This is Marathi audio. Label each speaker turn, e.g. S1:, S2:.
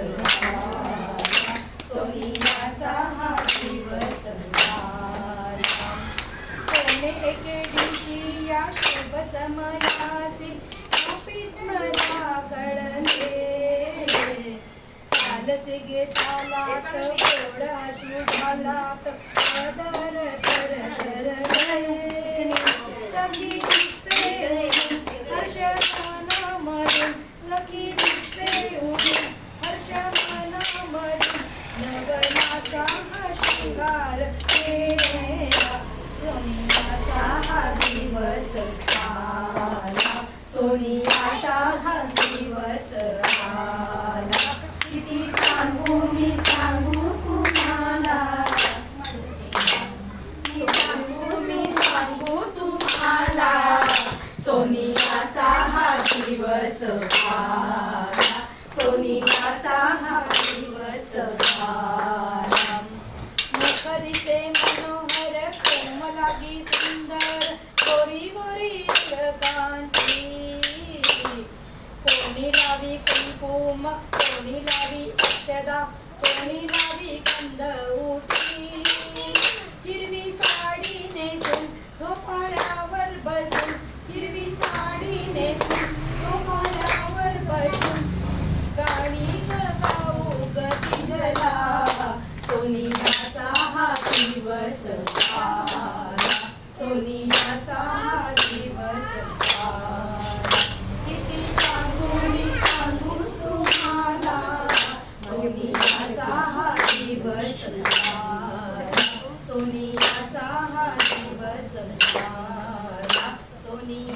S1: आला, सोनियाचा हा दिवस आला. कोणे एके दिवशी या शुभ समयासी गुपित मला कळले, चालसे गे चालात थोडा सुझालात आदर कर करले. सखी दिसते हर्ष मनामधून, सखी दिसते हर्ष मनामधून, नवनाचा हा शृंगार केला, सोनियाचा हा दिवस आला, सोनियाचा हा दिवस आला. किती सांगू मी सांगू तुम्हाला, मी सांगू तुम्हाला, सोनियाचा हा दिवस आला, सोनियाचा हा दिवस आला. मुखरिसे मनोहर कोमलागी सुंदर, गोरी गोरी कांती, कोणी लावी कुंकुम, कोणी लावी अक्षदा, कोणी लावी कंद उठी, हिरवी साडी नेसून झोपाळ्यावर बसून, हिरवी साडी नेसून झोपाळ्यावर बसून, गाणी गाऊ गतीजला, सोनियाचा हा दिवस आला, सोनियाचा हा दिवस आला. किती सांगू मी सांगू तुम्हाला, सोनियाचा हा दिवस आला, सोनियाचा हा दिवस आला, सोनिया